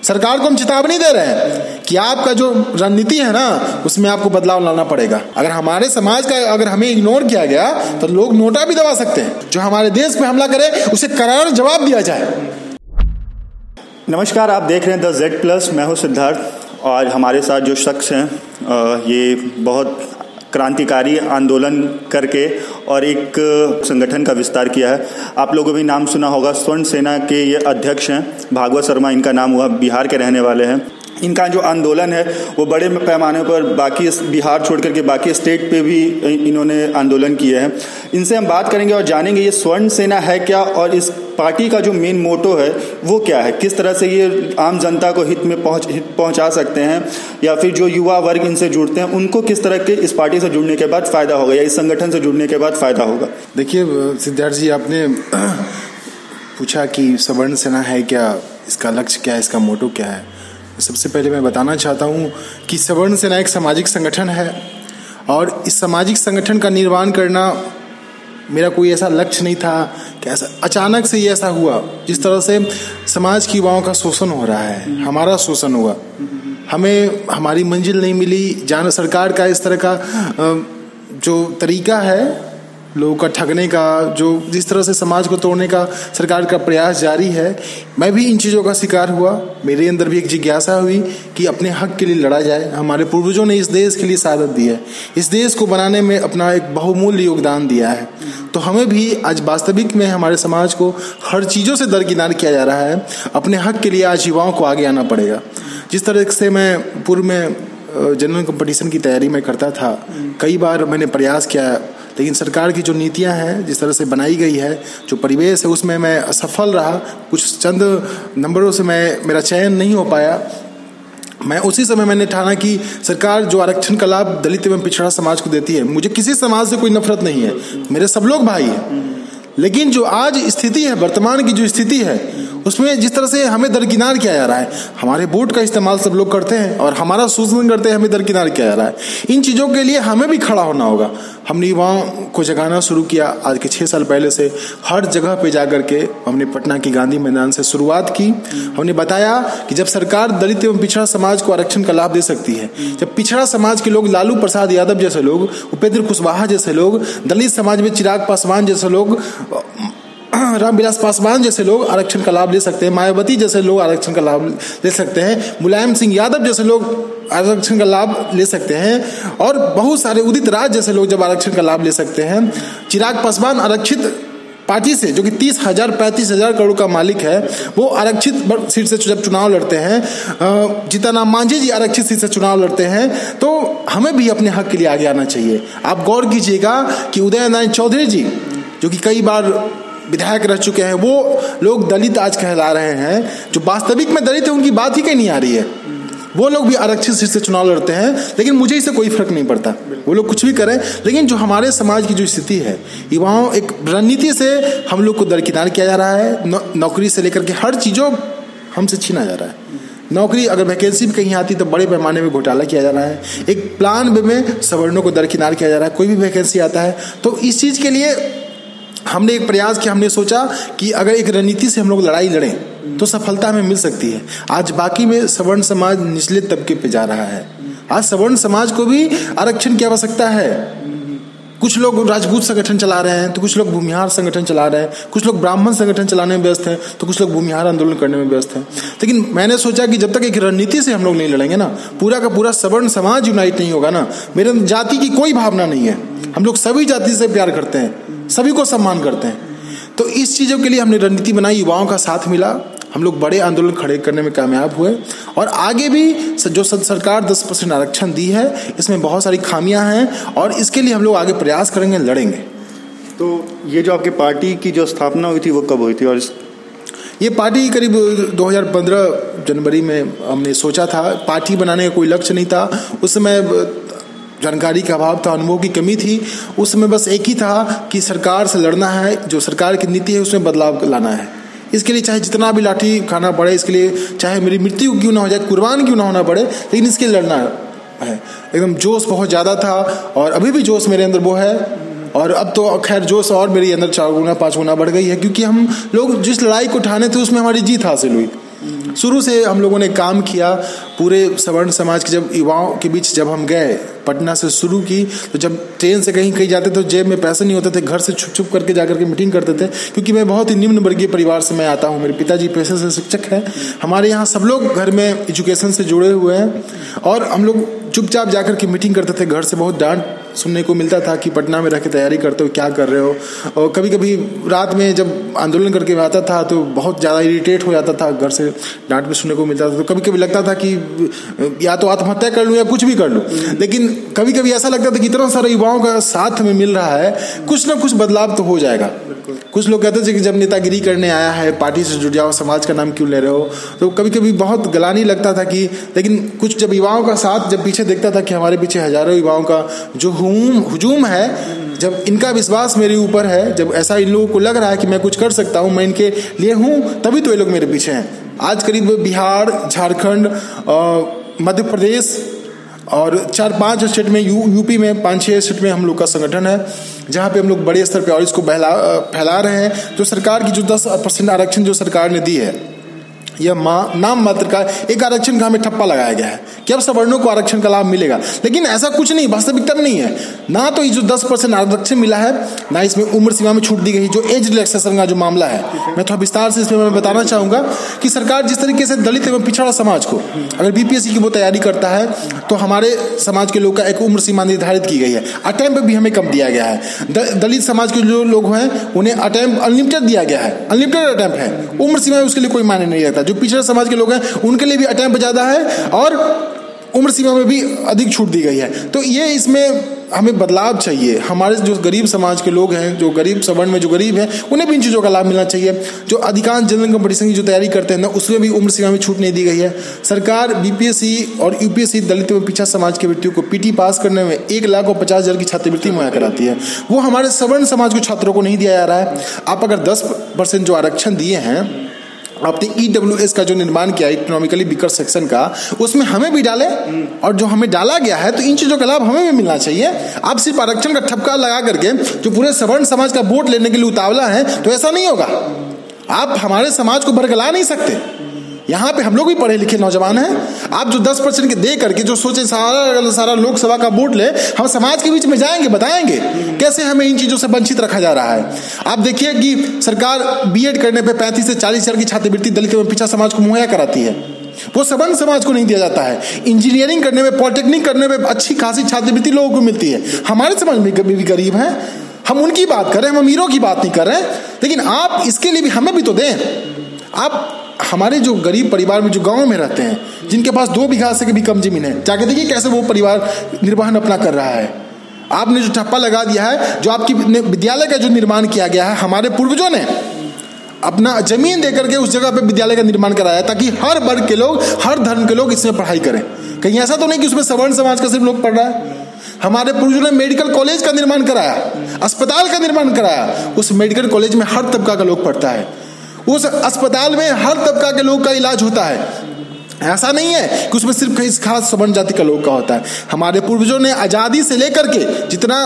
सरकार को हम चेतावनी दे रहे हैं कि आपका जो रणनीति है ना उसमें आपको बदलाव लाना पड़ेगा। अगर हमारे समाज का अगर हमें इग्नोर किया गया तो लोग नोटा भी दबा सकते हैं। जो हमारे देश पे हमला करे उसे करार जवाब दिया जाए। नमस्कार, आप देख रहे हैं द जेड प्लस। मैं हूं सिद्धार्थ और हमारे साथ जो शख्स हैं ये बहुत क्रांतिकारी आंदोलन करके और एक संगठन का विस्तार किया है। आप लोगों भी नाम सुना होगा, स्वर्ण सेना के ये अध्यक्ष हैं, भागवत शर्मा इनका नाम हुआ। बिहार के रहने वाले हैं। इनका जो आंदोलन है वो बड़े पैमाने पर बाकी बिहार छोड़ करके बाकी स्टेट पे भी इन्होंने आंदोलन किए हैं। इनसे हम बात करेंगे और जानेंगे ये स्वर्ण सेना है क्या और इस पार्टी का जो मेन मोटो है वो क्या है, किस तरह से ये आम जनता को हित में पहुंचा सकते हैं, या फिर जो युवा वर्ग इनसे जुड़ते हैं उनको किस तरह के इस पार्टी से जुड़ने के बाद फ़ायदा होगा या इस संगठन से जुड़ने के बाद फ़ायदा होगा। देखिए सिद्धार्थ जी, आपने पूछा कि स्वर्ण सेना है क्या, इसका लक्ष्य क्या है, इसका मोटो क्या है। सबसे पहले मैं बताना चाहता हूँ कि स्वर्ण सेना एक सामाजिक संगठन है और इस सामाजिक संगठन का निर्माण करना मेरा कोई ऐसा लक्ष्य नहीं था कि ऐसा अचानक से ये ऐसा हुआ। जिस तरह से समाज की युवाओं का शोषण हो रहा है, हमारा शोषण हुआ, हमें हमारी मंजिल नहीं मिली। सरकार का इस तरह का जो तरीका है लोगों का ठगने का, जो जिस तरह से समाज को तोड़ने का सरकार का प्रयास जारी है, मैं भी इन चीज़ों का शिकार हुआ। मेरे अंदर भी एक जिज्ञासा हुई कि अपने हक के लिए लड़ा जाए। हमारे पूर्वजों ने इस देश के लिए शहादत दी है, इस देश को बनाने में अपना एक बहुमूल्य योगदान दिया है। तो हमें भी आज वास्तविक में हमारे समाज को हर चीज़ों से दरकिनार किया जा रहा है। अपने हक के लिए आज युवाओं को आगे आना पड़ेगा। जिस तरह से मैं पूर्व में जनरल कंपटीशन की तैयारी में करता था, कई बार मैंने प्रयास किया, लेकिन सरकार की जो नीतियां हैं जिस तरह से बनाई गई है, जो परिवेश है, उसमें मैं असफल रहा। कुछ चंद नंबरों से मेरा चयन नहीं हो पाया। मैं उसी समय मैंने ठाना कि सरकार जो आरक्षण का लाभ दलित एवं पिछड़ा समाज को देती है, मुझे किसी समाज से कोई नफरत नहीं है, मेरे सब लोग भाई हैं। लेकिन जो आज स्थिति है, वर्तमान की जो स्थिति है, उसमें जिस तरह से हमें दरकिनार किया जा रहा है, हमारे वोट का इस्तेमाल सब लोग करते हैं और हमारा शोषण करते हैं, हमें दरकिनार किया जा रहा है। इन चीज़ों के लिए हमें भी खड़ा होना होगा। हमने युवाओं को जगाना शुरू किया। आज के 6 साल पहले से हर जगह पे जा करके हमने पटना की गांधी मैदान से शुरुआत की। हमने बताया कि जब सरकार दलित एवं पिछड़ा समाज को आरक्षण का लाभ दे सकती है, जब पिछड़ा समाज के लोग, लालू प्रसाद यादव जैसे लोग, उपेंद्र कुशवाहा जैसे लोग, दलित समाज में चिराग पासवान जैसे लोग, रामविलास पासवान जैसे लोग आरक्षण का लाभ ले सकते हैं, मायावती जैसे लोग आरक्षण का लाभ ले सकते हैं, मुलायम सिंह यादव जैसे लोग आरक्षण का लाभ ले सकते हैं, और बहुत सारे उदित राज जैसे लोग जब आरक्षण का लाभ ले सकते हैं, चिराग पासवान आरक्षित पार्टी से जो कि 30,000-35,000 करोड़ का मालिक है, वो आरक्षित सीट से जब चुनाव लड़ते हैं, जीतन राम मांझी जी आरक्षित सीट से चुनाव लड़ते हैं, तो हमें भी अपने हक के लिए आगे आना चाहिए। आप गौर कीजिएगा कि उदय नारायण चौधरी जी जो कि कई बार विधायक रह चुके हैं, वो लोग दलित आज कहला रहे हैं। जो वास्तविक में दलित है उनकी बात ही कहीं नहीं आ रही है। वो लोग भी आरक्षित सीट से चुनाव लड़ते हैं, लेकिन मुझे इससे कोई फर्क नहीं पड़ता, वो लोग कुछ भी करें। लेकिन जो हमारे समाज की जो स्थिति है, युवाओं एक रणनीति से हम लोग को दरकिनार किया जा रहा है। नौकरी से लेकर के हर चीज़ों हमसे छीना जा रहा है। नौकरी अगर वैकेंसी भी कहीं आती तो बड़े पैमाने में घोटाला किया जा रहा है। एक प्लान में सवर्णों को दरकिनार किया जा रहा है। कोई भी वैकेंसी आता है तो इस चीज़ के लिए हमने एक प्रयास किया। हमने सोचा कि अगर एक रणनीति से हम लोग लड़ाई लड़ें तो सफलता हमें मिल सकती है। आज बाकी में सवर्ण समाज निचले तबके पे जा रहा है। आज सवर्ण समाज को भी आरक्षण की आवश्यकता है। कुछ लोग राजपूत संगठन चला रहे हैं तो कुछ लोग भूमिहार संगठन चला रहे हैं, कुछ लोग ब्राह्मण संगठन चलाने में व्यस्त हैं तो कुछ लोग भूमिहार आंदोलन करने में व्यस्त हैं। लेकिन मैंने सोचा कि जब तक एक रणनीति से हम लोग नहीं लड़ेंगे ना, पूरा का पूरा सवर्ण समाज यूनाइट नहीं होगा ना। मेरे जाति की कोई भावना नहीं है, हम लोग सभी जाति से प्यार करते हैं, सभी को सम्मान करते हैं। तो इस चीज़ों के लिए हमने रणनीति बनाई, युवाओं का साथ मिला, हम लोग बड़े आंदोलन खड़े करने में कामयाब हुए। और आगे भी जो सरकार 10% आरक्षण दी है, इसमें बहुत सारी खामियां हैं और इसके लिए हम लोग आगे प्रयास करेंगे, लड़ेंगे। तो ये जो आपकी पार्टी की जो स्थापना हुई थी वो कब हुई थी? और ये पार्टी करीब 2015 जनवरी में हमने सोचा था। पार्टी बनाने का कोई लक्ष्य नहीं था उस समय, जानकारी का अभाव था, अनुभव की कमी थी। उस समय बस एक ही था कि सरकार से लड़ना है, जो सरकार की नीति है उसमें बदलाव लाना है। इसके लिए चाहे जितना भी लाठी खाना पड़े, इसके लिए चाहे मेरी मृत्यु क्यों ना हो जाए, कुर्बान क्यों ना होना पड़े, लेकिन इसके लिए लड़ना है। एकदम जोश बहुत ज़्यादा था और अभी भी जोश मेरे अंदर वो है। और अब तो खैर जोश और मेरे अंदर 4 गुना 5 गुना बढ़ गई है, क्योंकि हम लोग जिस लड़ाई को ठाने थे उसमें हमारी जीत हासिल हुई। शुरू से हम लोगों ने काम किया पूरे सवर्ण समाज के। जब युवाओं के बीच जब हम गए, पटना से शुरू की, तो जब ट्रेन से कहीं जाते तो जेब में पैसे नहीं होते थे, घर से छुप छुप करके जाकर के मीटिंग करते थे। क्योंकि मैं बहुत ही निम्न वर्गीय परिवार से मैं आता हूँ, मेरे पिताजी पेशे से शिक्षक हैं, हमारे यहाँ सब लोग घर में एजुकेशन से जुड़े हुए हैं, और हम लोग चुपचाप जाकर के मीटिंग करते थे। घर से बहुत डांट सुनने को मिलता था कि पटना में रह के तैयारी करते हो, क्या कर रहे हो। और कभी कभी रात में जब आंदोलन करके आता था तो बहुत ज़्यादा इरिटेट हो जाता था, घर से डांट भी सुनने को मिलता था। तो कभी कभी लगता था कि या तो आत्महत्या कर लूँ या कुछ भी कर लूँ। लेकिन कभी कभी ऐसा लगता था कि इतना सारे युवाओं का साथ में मिल रहा है, कुछ ना कुछ बदलाव तो हो जाएगा। कुछ लोग कहते थे कि जब नेतागिरी करने आया है, पार्टी से जुड़ जाओ, समाज का नाम क्यों ले रहे हो। तो कभी कभी बहुत गलानी लगता था कि, लेकिन कुछ जब युवाओं का साथ जब पीछे देखता था कि हमारे पीछे हजारों युवाओं का जो हुजूम है, जब इनका विश्वास मेरे ऊपर है, जब ऐसा इन लोगों को लग रहा है कि मैं कुछ कर सकता हूँ, मैं इनके लिए हूँ, तभी तो ये लोग मेरे पीछे हैं। आज करीब बिहार, झारखंड, मध्य प्रदेश और 4-5 स्टेट में, यूपी में 5-6 स्टेट में हम लोग का संगठन है, जहाँ पे हम लोग बड़े स्तर पे और इसको फैला रहे हैं। जो सरकार की जो 10% आरक्षण जो सरकार ने दी है, यह नाम मात्र का एक आरक्षण का हमें ठप्पा लगाया गया है कि अब सवर्णों को आरक्षण का लाभ मिलेगा। लेकिन ऐसा कुछ नहीं, वास्तविकता में नहीं है। ना तो ये जो 10% आरक्षण मिला है, ना इसमें उम्र सीमा में छूट दी गई, जो एज रिलैक्सेशन का जो मामला है। मैं थोड़ा विस्तार से इसमें मैं बताना चाहूँगा कि सरकार जिस तरीके से दलित एवं पिछड़ा समाज को, अगर बीपीएससी की वो तैयारी करता है तो हमारे समाज के लोग का एक उम्र सीमा निर्धारित की गई है। अटेम्प्ट भी हमें कम दिया गया है। दलित समाज के जो लोग हैं उन्हें अटेम्प्ट अनलिमिटेड दिया गया है, अनलिमिटेड अटेम्प्ट है, उम्र सीमा उसके लिए कोई मायने नहीं रहता। जो पिछड़ा समाज के लोग हैं उनके लिए भी अटेम्प्ट ज़्यादा है और उम्र सीमा में भी अधिक छूट दी गई है। तो ये इसमें हमें बदलाव चाहिए। हमारे जो गरीब समाज के लोग हैं, जो गरीब सवर्ण में जो गरीब हैं, उन्हें भी इन चीज़ों का लाभ मिलना चाहिए। जो अधिकांश जनरल कंपटीशन की जो तैयारी करते हैं ना, उसमें भी उम्र सीमा में छूट नहीं दी गई है। सरकार बीपीएससी और यूपीएससी दलित एवं पिछड़ा समाज के व्यक्तियों को पीटी पास करने में 1,50,000 की छात्रवृत्ति मुहैया कराती है। वो हमारे सवर्ण समाज के छात्रों को नहीं दिया जा रहा है। आप अगर 10% जो आरक्षण दिए हैं, आपने EWS का जो निर्माण किया, इकोनॉमिकली वीकर सेक्शन का, उसमें हमें भी डाले, और जो हमें डाला गया है तो इन चीज़ों का लाभ हमें भी मिलना चाहिए। आप सिर्फ आरक्षण का ठपका लगा करके जो पूरे सवर्ण समाज का वोट लेने के लिए उतावला है, तो ऐसा नहीं होगा। आप हमारे समाज को बरगला नहीं सकते। यहाँ पे हम लोग भी पढ़े लिखे नौजवान हैं। आप जो 10% के दे करके जो सोचे सारा लोकसभा का वोट ले, हम समाज के बीच में जाएंगे, बताएंगे कैसे हमें इन चीज़ों से वंचित रखा जा रहा है। आप देखिए कि सरकार बीएड करने पे 35 से 40 हज़ार की छात्रवृत्ति दलित एवं पिछड़ा समाज को मुहैया कराती है, वो सवर्ण समाज को नहीं दिया जाता है। इंजीनियरिंग करने में, पॉलिटेक्निक करने में अच्छी खासी छात्रवृत्ति लोगों को मिलती है। हमारे समाज में भी गरीब हैं, हम उनकी बात कर रहे हैं, हम अमीरों की बात नहीं कर रहे हैं। लेकिन आप इसके लिए भी हमें भी तो दें। आप हमारे जो गरीब परिवार में जो गांव में रहते हैं, जिनके पास 2 बीघा से भी कम जमीन है, जाके देखिए कैसे वो परिवार निर्वहन अपना कर रहा है। आपने जो ठप्पा लगा दिया है, जो आपकी विद्यालय का जो निर्माण किया गया है, हमारे पूर्वजों ने अपना जमीन देकर के उस जगह पे विद्यालय का निर्माण कराया, ताकि हर वर्ग के लोग, हर धर्म के लोग इसमें पढ़ाई करें। कहीं ऐसा तो नहीं कि उसमें सवर्ण समाज का सिर्फ लोग पढ़ रहा है। हमारे पूर्वजों ने मेडिकल कॉलेज का निर्माण कराया, अस्पताल का निर्माण कराया। उस मेडिकल कॉलेज में हर तबका का लोग पढ़ता है, उस अस्पताल में हर तबका के लोग का इलाज होता है। ऐसा नहीं है कि उसमें सिर्फ कहीं खास सवर्ण जाति का लोग का होता है। हमारे पूर्वजों ने आज़ादी से लेकर के जितना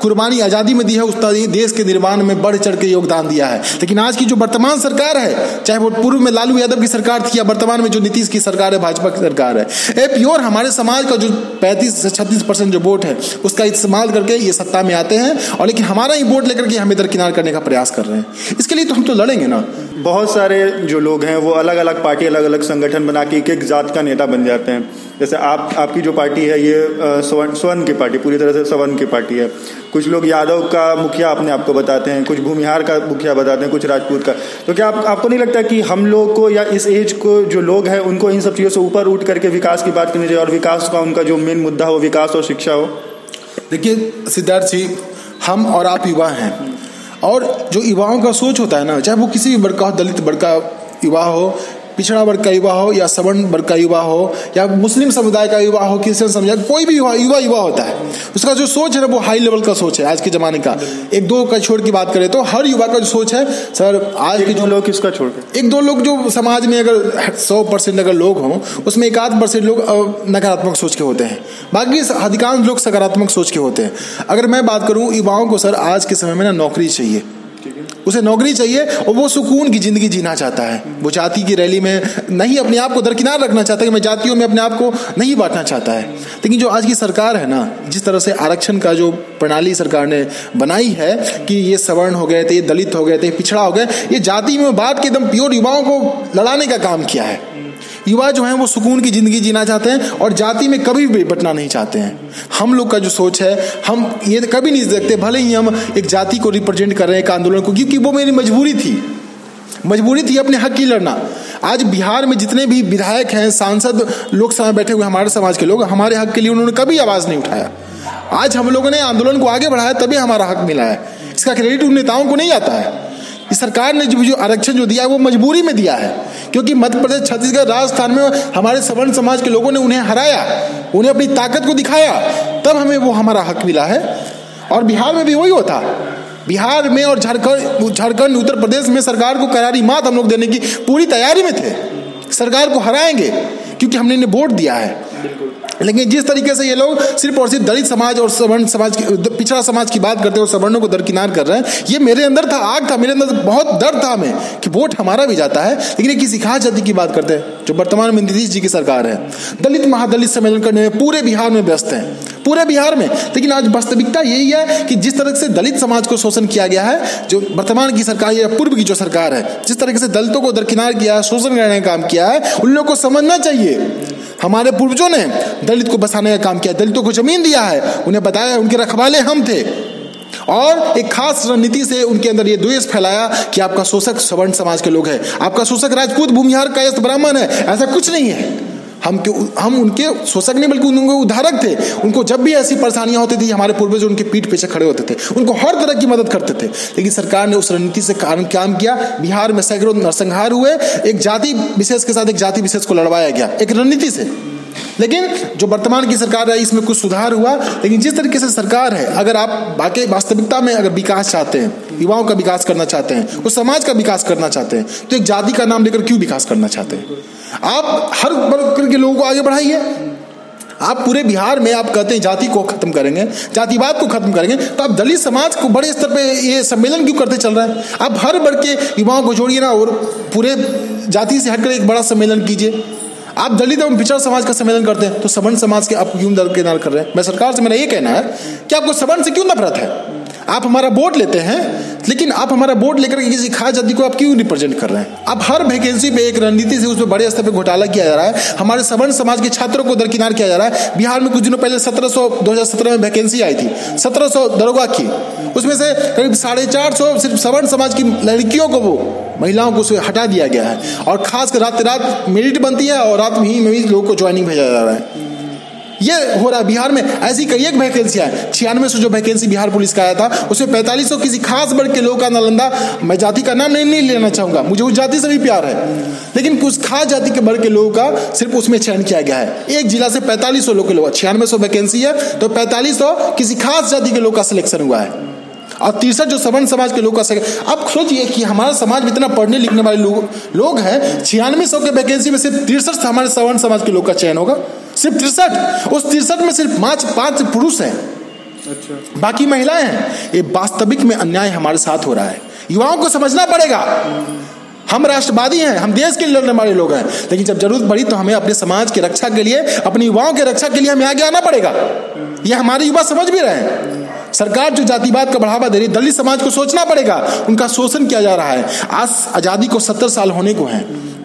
कुर्बानी आज़ादी में दी है, उतना देश के निर्माण में बढ़ चढ़ के योगदान दिया है। लेकिन आज की जो वर्तमान सरकार है, चाहे वो पूर्व में लालू यादव की सरकार थी या वर्तमान में जो नीतीश की सरकार है, भाजपा की सरकार है, ये प्योर हमारे समाज का जो 35 से 36% जो वोट है, उसका इस्तेमाल करके ये सत्ता में आते हैं। और लेकिन हमारा ही वोट लेकर के हमें दरकिनार करने का प्रयास कर रहे हैं। इसके लिए तो हम तो लड़ेंगे ना। बहुत सारे जो लोग हैं वो अलग अलग पार्टी, अलग अलग संगठन बना के एक जात का नेता बन जाते हैं। जैसे आपकी जो पार्टी है, ये स्वर्ण की पार्टी, पूरी तरह से स्वर्ण की पार्टी है। कुछ लोग यादव का मुखिया अपने आप को बताते हैं, कुछ भूमिहार का मुखिया बताते हैं, कुछ राजपूत का। तो क्या आपको नहीं लगता कि हम लोग को या इस एज को जो लोग हैं, उनको इन सब चीज़ों से ऊपर उठ करके विकास की बात करनी चाहिए, और विकास का उनका जो मेन मुद्दा हो, विकास और शिक्षा हो? देखिए सिद्धार्थ जी, हम और आप युवा हैं, और जो युवाओं का सोच होता है ना, चाहे वो किसी भी वर्ग का हो, दलित वर्ग का युवा हो, पिछड़ा वर्ग का युवा हो, या सवर्ण वर्ग का युवा हो, या मुस्लिम समुदाय का युवा हो, क्रिश्चियन समुदाय, कोई भी युवा होता है, उसका जो सोच है ना, वो हाई लेवल का सोच है आज के ज़माने का। 1-2 का छोड़ की बात करें तो हर युवा का जो सोच है सर, आज के जो लोग, किसका छोड़ के 1-2 लोग जो समाज में अगर 100% अगर लोग हों, उसमें 1-8% लोग नकारात्मक सोच के होते हैं, बाकी अधिकांश लोग सकारात्मक सोच के होते हैं। अगर मैं बात करूँ युवाओं को, सर आज के समय में ना नौकरी चाहिए, उसे नौकरी चाहिए और वो सुकून की ज़िंदगी जीना चाहता है। वो जाति की रैली में नहीं अपने आप को दरकिनार रखना चाहता है कि मैं जातियों में अपने आप को नहीं बांटना चाहता है। लेकिन जो आज की सरकार है ना, जिस तरह से आरक्षण का जो प्रणाली सरकार ने बनाई है कि ये सवर्ण हो गए थे, ये दलित हो गए थे, पिछड़ा हो गए, ये जाति में बांट के एकदम प्योर युवाओं को लड़ाने का काम किया है। युवा जो हैं वो सुकून की ज़िंदगी जीना चाहते हैं और जाति में कभी भी बंटना नहीं चाहते हैं। हम लोग का जो सोच है, हम ये कभी नहीं देखते भले ही हम एक जाति को रिप्रेजेंट कर रहे हैं, एक आंदोलन को, क्योंकि वो मेरी मजबूरी थी अपने हक की लड़ना। आज बिहार में जितने भी विधायक हैं, सांसद, लोकसभा में बैठे हुए हमारे समाज के लोग, हमारे हक के लिए उन्होंने कभी आवाज़ नहीं उठाया। आज हम लोगों ने आंदोलन को आगे बढ़ाया तभी हमारा हक मिला है। इसका क्रेडिट उन नेताओं को नहीं आता है। इस सरकार ने जो आरक्षण जो दिया है वो मजबूरी में दिया है, क्योंकि मध्य प्रदेश, छत्तीसगढ़, राजस्थान में हमारे सवर्ण समाज के लोगों ने उन्हें हराया, उन्हें अपनी ताकत को दिखाया, तब हमें वो हमारा हक मिला है। और बिहार में भी वही होता। बिहार में और झारखंड, उत्तर प्रदेश में सरकार को करारी मात हम लोग देने की पूरी तैयारी में थे। सरकार को हराएंगे क्योंकि हमने इन्हें वोट दिया है। लेकिन जिस तरीके से ये लोग सिर्फ और सिर्फ दलित समाज और सवर्ण समाज की, पिछड़ा समाज की बात करते हैं और सवर्णों को दरकिनार कर रहे हैं, ये मेरे अंदर था, आग था, मेरे अंदर बहुत डर था हमें कि वोट हमारा भी जाता है। लेकिन ये किसी खास जाति की बात करते हैं जो वर्तमान में नीतीश जी की सरकार है। दलित महादलित सम्मेलन करने में पूरे बिहार में व्यस्त हैं, पूरे बिहार में। लेकिन आज वास्तविकता यही है कि जिस तरह से दलित समाज को शोषण किया गया है, जो वर्तमान की सरकार या पूर्व की जो सरकार है, जिस तरीके से दलितों को दरकिनार किया है, शोषण करने का काम किया है, उन लोगों को समझना चाहिए। हमारे पूर्वजों ने दलित को बसाने का काम किया, दलितों को जमीन दिया है, उन्हें बताया उनके रखवाले हम थे, और एक खास रणनीति से उनके अंदर ये द्वेष फैलाया कि आपका शोषक सवर्ण समाज के लोग हैं, आपका शोषक राजपूत, भूमिहार, कायस्थ, ब्राह्मण है। ऐसा कुछ नहीं है। हम उनके शोषक नहीं बल्कि उनके उद्धारक थे। उनको जब भी ऐसी परेशानियां होती थी, हमारे पूर्वज उनके पीठ पीछे खड़े होते थे, उनको हर तरह की मदद करते थे। लेकिन सरकार ने उस रणनीति से काम किया। बिहार में सैकड़ों नरसंहार हुए, एक जाति विशेष के साथ एक जाति विशेष को लड़वाया गया एक रणनीति से। लेकिन जो वर्तमान की सरकार है, इसमें कुछ सुधार हुआ। लेकिन जिस तरीके से सरकार है, अगर आप बाकी वास्तविकता में अगर विकास चाहते हैं, युवाओं का विकास करना चाहते हैं, उस समाज का विकास करना चाहते हैं, तो एक जाति का नाम लेकर क्यों विकास करना चाहते हैं? आप हर वर्ग के लोगों को आगे बढ़ाइए। आप पूरे बिहार में आप कहते हैं जाति को खत्म करेंगे, जातिवाद को खत्म करेंगे, तो आप दलित समाज को बड़े स्तर पे ये सम्मेलन क्यों करते चल रहे हैं? आप हर वर्ग के युवाओं को जोड़िए ना और पूरे जाति से हटकर एक बड़ा सम्मेलन कीजिए। आप दलित एवं पिछड़ा समाज का सम्मेलन करते हैं तो सवर्ण समाज के आप क्यों दरकिनार कर रहे हैं? मैं सरकार से मेरा ये कहना है कि आपको सवर्ण से क्यों नफरत है? आप हमारा वोट लेते हैं, लेकिन आप हमारा वोट लेकर किसी खास जाति को आप क्यों रिप्रेजेंट कर रहे हैं? आप हर वैकेंसी पे एक रणनीति से उसमें बड़े स्तर पे घोटाला किया जा रहा है। हमारे सवर्ण समाज के छात्रों को दरकिनार किया जा रहा है। बिहार में कुछ दिनों पहले 2017 में वैकेंसी आई थी, 1700 दरोगा की, उसमें से करीब 450 सिर्फ सवर्ण समाज की लड़कियों को, वो महिलाओं को हटा दिया गया है। और खासकर रात मेरिट बनती है और रात में ही लोगों को ज्वाइनिंग भेजा जा रहा है। ये हो रहा है बिहार में। ऐसी कई एक वैकेंसियां है। 9600 जो वैकेंसी बिहार पुलिस का आया था, उसमें 4500 किसी खास वर्ग के लोग का नालंदा, मैं जाति का नाम नहीं लेना चाहूंगा, मुझे उस जाति से भी प्यार है, लेकिन कुछ खास जाति के वर्ग के लोगों का सिर्फ उसमें चयन किया गया है। एक जिला से 4500 लोग के लोग, 9600 वैकेंसी है तो 4500 किसी खास जाति के लोग का सिलेक्शन हुआ है और 63 जो सवर्ण समाज के लोग का। अब सोचिए कि हमारा समाज में इतना पढ़ने लिखने वाले लोग हैं, 9600 के वैकेंसी में सिर्फ 63 हमारे सवर्ण समाज के लोग का चयन होगा, सिर्फ 63। उस 63 में सिर्फ 5 पुरुष हैं, अच्छा, बाकी महिलाएं हैं। ये वास्तविक में अन्याय हमारे साथ हो रहा है। युवाओं को समझना पड़ेगा। हम राष्ट्रवादी हैं, हम देश के लिए लड़ने वाले लोग हैं, लेकिन जब जरूरत पड़ी तो हमें अपने समाज की रक्षा के लिए, अपने युवाओं की रक्षा के लिए हमें आगे आना पड़ेगा। ये हमारे युवा समझ भी रहे हैं। सरकार जो जातिवाद का बढ़ावा दे रही है, दलित समाज को सोचना पड़ेगा, उनका शोषण किया जा रहा है। आज आज़ादी को 70 साल होने को हैं।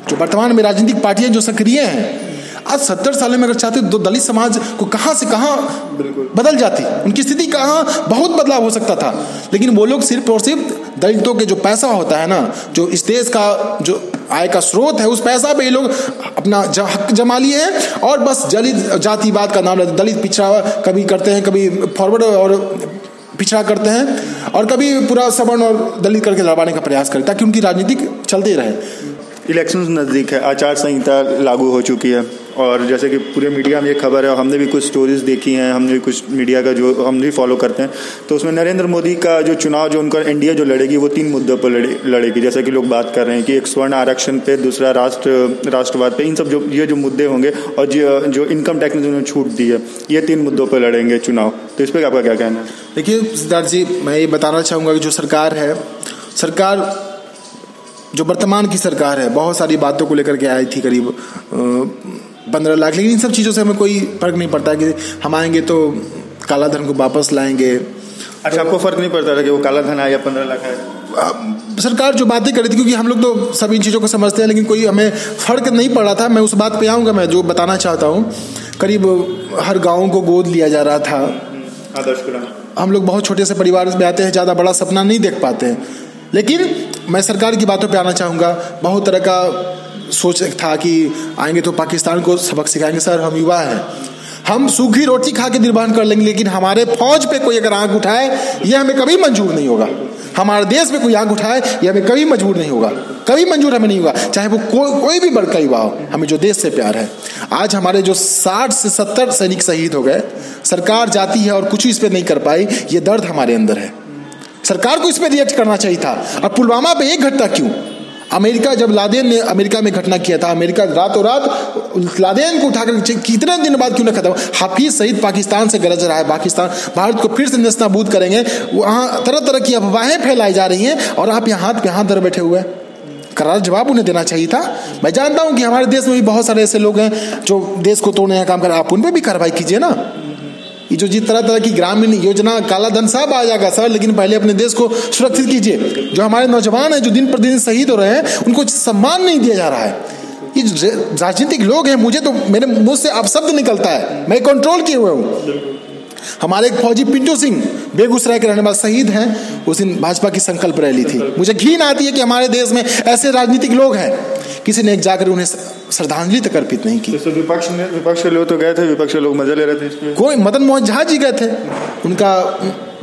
जो वर्तमान में राजनीतिक पार्टियां जो सक्रिय हैं, आज 70 सालों में अगर चाहते तो दलित समाज को कहां से कहां बदल जाती, उनकी स्थिति कहां बहुत बदलाव हो सकता था। लेकिन वो लोग सिर्फ और सिर्फ दलितों के जो पैसा होता है ना, जो इस देश का जो आय का स्रोत है, उस पैसा पे ये लोग अपना हक जमा लिए हैं और बस जातिवाद का नाम लेते, दलित पिछड़ा कभी करते हैं, कभी फॉरवर्ड और पिछड़ा करते हैं, और कभी पूरा सवर्ण और दलित करके लड़वाने का प्रयास करते, ताकि उनकी राजनीतिक चलते रहे। इलेक्शंस नज़दीक है, आचार संहिता लागू हो चुकी है, और जैसे कि पूरे मीडिया में ये खबर है, हमने भी कुछ स्टोरीज देखी हैं, हमने भी कुछ मीडिया का जो हम भी फॉलो करते हैं, तो उसमें नरेंद्र मोदी का जो चुनाव, जो उनका एनडीए जो लड़ेगी, वो 3 मुद्दों पर लड़ेगी। जैसे कि लोग बात कर रहे हैं कि एक स्वर्ण आरक्षण पे, दूसरा राष्ट्रवाद पे, इन सब जो मुद्दे होंगे, और जो इनकम टैक्स में उन्होंने छूट दी है, ये 3 मुद्दों पर लड़ेंगे चुनाव। तो इस पर आपका क्या कहना है? देखिए सिद्धार्थ जी, मैं ये बताना चाहूँगा कि जो सरकार है सरकार जो वर्तमान की सरकार है बहुत सारी बातों को लेकर के आई थी, करीब 15 लाख, लेकिन इन सब चीज़ों से हमें कोई फर्क नहीं पड़ता कि हम आएंगे तो काला धन को वापस लाएंगे। अच्छा, आपको फर्क नहीं पड़ता था कि वो काला धन आया या 15 लाख आया? सरकार जो बातें कर रही थी, क्योंकि हम लोग तो सब इन चीज़ों को समझते हैं, लेकिन कोई हमें फर्क नहीं पड़ा था। मैं उस बात पे आऊँगा, मैं जो बताना चाहता हूँ, करीब हर गाँव को गोद लिया जा रहा था। आदर्श ग्राम। हम लोग बहुत छोटे से परिवार में आते हैं, ज़्यादा बड़ा सपना नहीं देख पाते हैं, लेकिन मैं सरकार की बातों पे आना चाहूँगा। बहुत तरह का सोच था कि आएंगे तो पाकिस्तान को सबक सिखाएंगे। सर, हम युवा हैं, हम सूखी रोटी खा के निर्वाहन कर लेंगे, लेकिन हमारे फौज पे कोई अगर आंख उठाए ये हमें कभी मंजूर नहीं होगा। हमारे देश में कोई आंख उठाए ये हमें कभी मंजूर नहीं होगा, कभी मंजूर हमें नहीं होगा, चाहे वो कोई भी बड़का युवा हो। हमें जो देश से प्यार है, आज हमारे जो 60 से 70 सैनिक शहीद हो गए, सरकार जाती है और कुछ इस पर नहीं कर पाई, ये दर्द हमारे अंदर है। सरकार को इस पर रिएक्ट करना चाहिए था। अब पुलवामा पे एक घटना क्यों? अमेरिका, जब लादेन ने अमेरिका में घटना किया था, अमेरिका रातों रात लादेन को उठाकर कितने दिन बाद क्यों न खत्म? हाफिज सईद पाकिस्तान से गरज रहा है, पाकिस्तान भारत को फिर से नेस्तनाबूद करेंगे, वहाँ तरह तरह की अफवाहें फैलाई जा रही हैं और आप यहाँ हाथ पे हाथ धरे बैठे हुए हैं। करार जवाब उन्हें देना चाहिए था। मैं जानता हूँ कि हमारे देश में भी बहुत सारे ऐसे लोग हैं जो देश को तोड़ने का काम कर रहे हैं, आप उन पर भी कार्रवाई कीजिए ना। ये जो जिस तरह तरह की ग्रामीण योजना, काला धन सब आ जाएगा सर, लेकिन पहले अपने देश को सुरक्षित कीजिए। जो हमारे नौजवान हैं जो दिन प्रतिदिन शहीद हो रहे हैं, उनको सम्मान नहीं दिया जा रहा है। ये राजनीतिक लोग हैं, मुझे तो मेरे मुंह से आप शब्द निकलता है, मैं कंट्रोल किए हुए हूँ। हमारे एक फौजी पिंटू सिंह बेगूसराय के रहने वाले शहीद हैं, उस दिन भाजपा की संकल्प रैली थी। मुझे घिन आती है कि हमारे देश में ऐसे राजनीतिक लोग हैं, किसी ने एक जाकर उन्हें श्रद्धांजलि तक अर्पित नहीं की। तो विपक्ष के लोग तो गए थे, विपक्ष के लोग मजा ले रहे थे इसमें। कोई मदन मोहन झा जी गए थे, उनका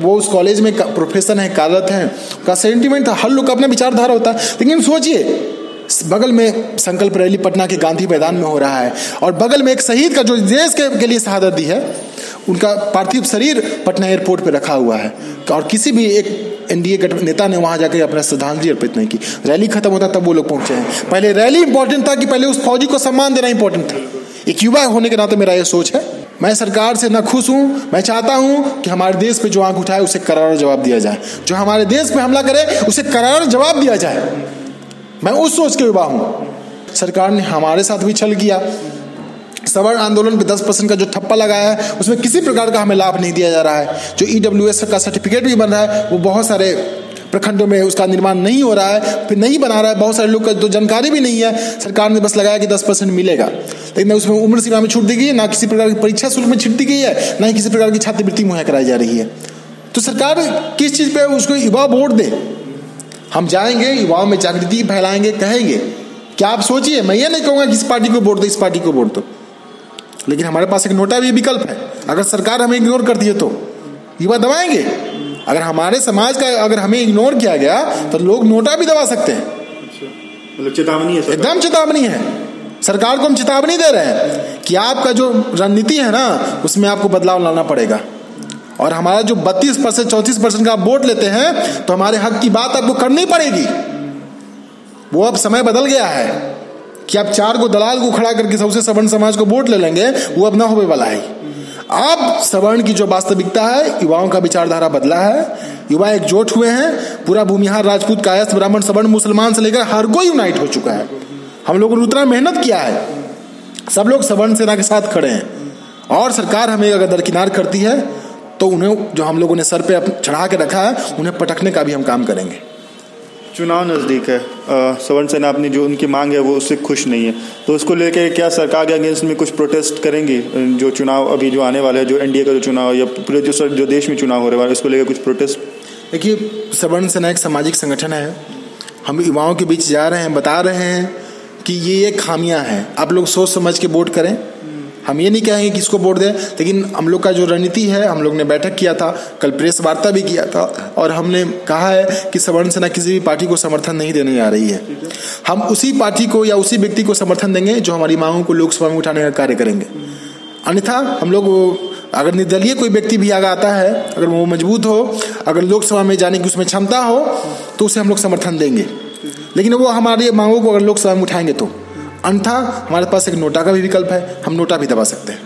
वो उस कॉलेज में प्रोफेसर हैं, कार्यरत हैं, उनका सेंटिमेंट था, हर लोग का अपना विचारधारा होता है। लेकिन सोचिए, बगल में संकल्प रैली पटना के गांधी मैदान में हो रहा है और बगल में एक शहीद का जो देश के लिए शहादत दी है, उनका पार्थिव शरीर पटना एयरपोर्ट पे रखा हुआ है और किसी भी एक एनडीए नेता ने वहां जाकर अपना श्रद्धांजलि अर्पित नहीं की। रैली खत्म होता तब वो लोग पहुंचे हैं। पहले रैली इंपॉर्टेंट था कि पहले उस फौजी को सम्मान देना इंपॉर्टेंट था। एक युवा होने के नाते मेरा ये सोच है। मैं सरकार से न खुश हूँ, मैं चाहता हूँ कि हमारे देश पे जो आंख उठाए उसे करारा जवाब दिया जाए, जो हमारे देश पे हमला करे उसे करारा जवाब दिया जाए। मैं उस सोच के युवा हूँ। सरकार ने हमारे साथ भी छल किया। सवर्ण आंदोलन पे 10% का जो ठप्पा लगाया है, उसमें किसी प्रकार का हमें लाभ नहीं दिया जा रहा है। जो EWS का सर्टिफिकेट भी बन रहा है, वो बहुत सारे प्रखंडों में उसका निर्माण नहीं हो रहा है, फिर नहीं बना रहा है। बहुत सारे लोग का तो जानकारी भी नहीं है। सरकार ने बस लगाया कि 10% मिलेगा, लेकिन उसमें उम्र सीमा में छूट दी गई है, ना किसी प्रकार की परीक्षा शुल्क में छूट दी गई है, ना ही किसी प्रकार की छात्रवृत्ति मुहैया कराई जा रही है। तो सरकार किस चीज़ पे उसको युवा वोट दे? हम जाएंगे, युवाओं में जागृति फैलाएंगे, कहेंगे। क्या आप सोचिए, मैं ये नहीं कहूँगा कि इस पार्टी को वोट दो, इस पार्टी को वोट दो, लेकिन हमारे पास एक नोटा भी विकल्प है। अगर सरकार हमें इग्नोर करती है तो युवा दबाएंगे। अगर हमारे समाज का अगर हमें इग्नोर किया गया तो लोग नोटा भी दबा सकते हैं। मतलब चेतावनी है, एकदम चेतावनी है। सरकार को हम चेतावनी दे रहे हैं कि आपका जो रणनीति है ना, उसमें आपको बदलाव लाना पड़ेगा। और हमारा जो 32% 34% का आप वोट लेते हैं, तो हमारे हक की बात आपको करनी पड़ेगी। वो अब समय बदल गया है कि आप 4 को दलाल को खड़ा करके सबसे सवर्ण समाज को वोट ले लेंगे, वो अब ना होने वाला है। अब सवर्ण की जो वास्तविकता है, युवाओं का विचारधारा बदला है, युवा एकजुट हुए हैं। पूरा भूमिहार, राजपूत, कायस्थ, ब्राह्मण, सवर्ण, मुसलमान से लेकर हर कोई यूनाइट हो चुका है। हम लोगों ने उतना मेहनत किया है, सब लोग सवर्ण सेना के साथ खड़े हैं। और सरकार हमें अगर दरकिनार करती है तो उन्हें, जो हम लोगों ने सर पे चढ़ा के रखा है, उन्हें पटकने का भी हम काम करेंगे। चुनाव नज़दीक है, सवर्ण सेना अपनी जो उनकी मांग है वो उससे खुश नहीं है, तो उसको लेके क्या सरकार के अगेंस्ट में कुछ प्रोटेस्ट करेंगी? जो चुनाव अभी जो आने वाला है, जो एनडीए का जो चुनाव या पूरे जो देश में चुनाव हो रहा है, उसको लेकर कुछ प्रोटेस्ट? देखिए, सवर्ण सेना एक सामाजिक संगठन है। हम युवाओं के बीच जा रहे हैं, बता रहे हैं कि ये खामियां हैं, आप लोग सोच समझ के वोट करें। हम ये नहीं कहेंगे कि इसको वोट दें, लेकिन हम लोग का जो रणनीति है, हम लोग ने बैठक किया था, कल प्रेस वार्ता भी किया था, और हमने कहा है कि सवर्ण सेना किसी भी पार्टी को समर्थन नहीं देने जा रही है। हम उसी पार्टी को या उसी व्यक्ति को समर्थन देंगे जो हमारी मांगों को लोकसभा में उठाने का कार्य करेंगे। अन्यथा हम लोग, अगर निर्दलीय कोई व्यक्ति भी आगे आता है, अगर वो मजबूत हो, अगर लोकसभा में जाने की उसमें क्षमता हो, तो उसे हम लोग समर्थन देंगे। लेकिन वो हमारी मांगों को अगर लोकसभा में उठाएंगे तो। अन्यथा हमारे पास एक नोटा का भी विकल्प है, हम नोटा भी दबा सकते हैं।